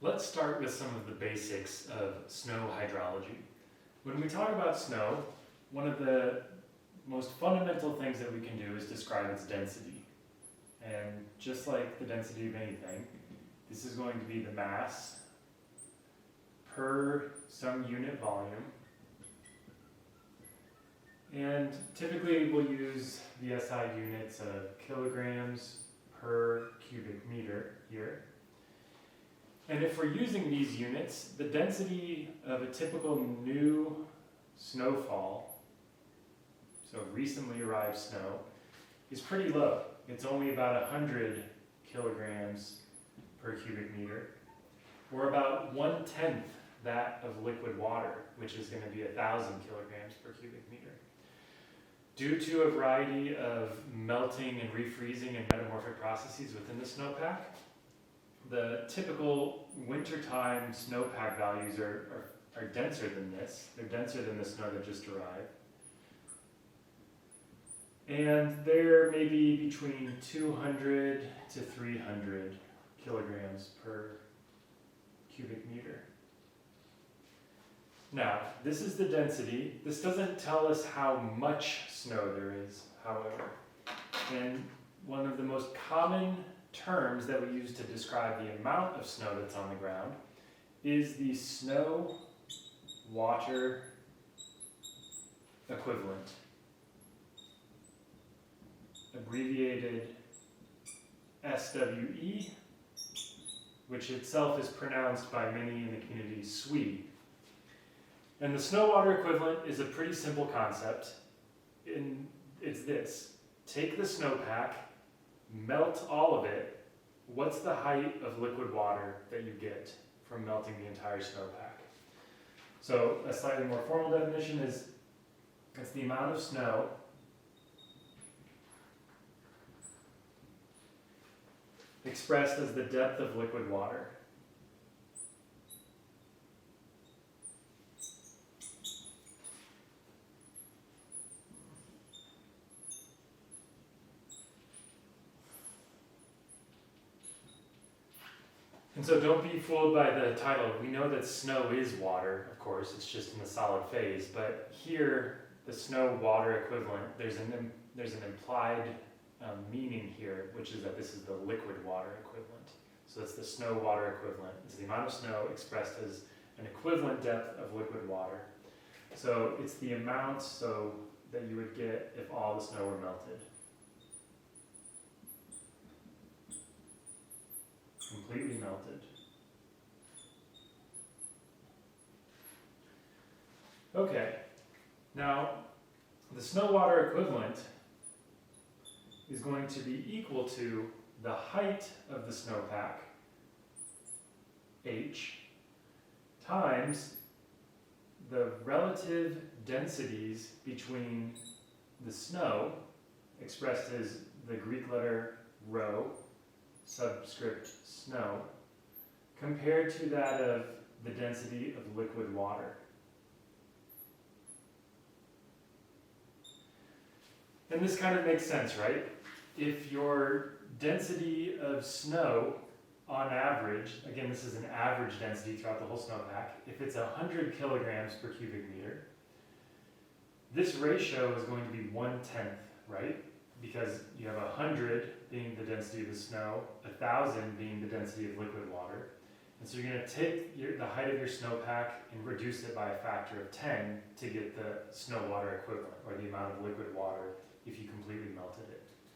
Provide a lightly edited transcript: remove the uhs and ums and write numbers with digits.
Let's start with some of the basics of snow hydrology. When we talk about snow, one of the most fundamental things that we can do is describe its density. And just like the density of anything, this is going to be the mass per some unit volume. And typically we'll use the SI units of kilograms per cubic meter here. And if we're using these units, the density of a typical new snowfall, so recently arrived snow, is pretty low. It's only about 100 kilograms per cubic meter, or about 1/10 that of liquid water, which is going to be 1,000 kilograms per cubic meter. Due to a variety of melting and refreezing and metamorphic processes within the snowpack, the typical wintertime snowpack values are denser than this. They're denser than the snow that just arrived. And they're maybe between 200 to 300 kilograms per cubic meter. Now, this is the density. This doesn't tell us how much snow there is, however. And one of the most common terms that we use to describe the amount of snow that's on the ground is the snow water equivalent, abbreviated SWE, which itself is pronounced by many in the community SWE. And the snow water equivalent is a pretty simple concept. It's this: take the snowpack, melt all of it. What's the height of liquid water that you get from melting the entire snowpack? So a slightly more formal definition is it's the amount of snow expressed as the depth of liquid water. And so don't be fooled by the title. We know that snow is water, of course, it's just in the solid phase, but here, the snow water equivalent, there's an implied meaning here, which is that this is the liquid water equivalent. So that's the snow water equivalent. It's the amount of snow expressed as an equivalent depth of liquid water. So it's the amount that you would get if all the snow were melted. Completely melted. Okay, now the snow water equivalent is going to be equal to the height of the snowpack, h, times the relative densities between the snow, expressed as the Greek letter rho, subscript snow, compared to that of the density of liquid water. And this kind of makes sense, right? If your density of snow on average, again this is an average density throughout the whole snowpack, if it's 100 kilograms per cubic meter, this ratio is going to be 1/10, right? Because you have 100 being the density of the snow, 1,000 being the density of liquid water. And so you're going to take the height of your snowpack and reduce it by a factor of 10 to get the snow water equivalent, or the amount of liquid water if you completely melted it.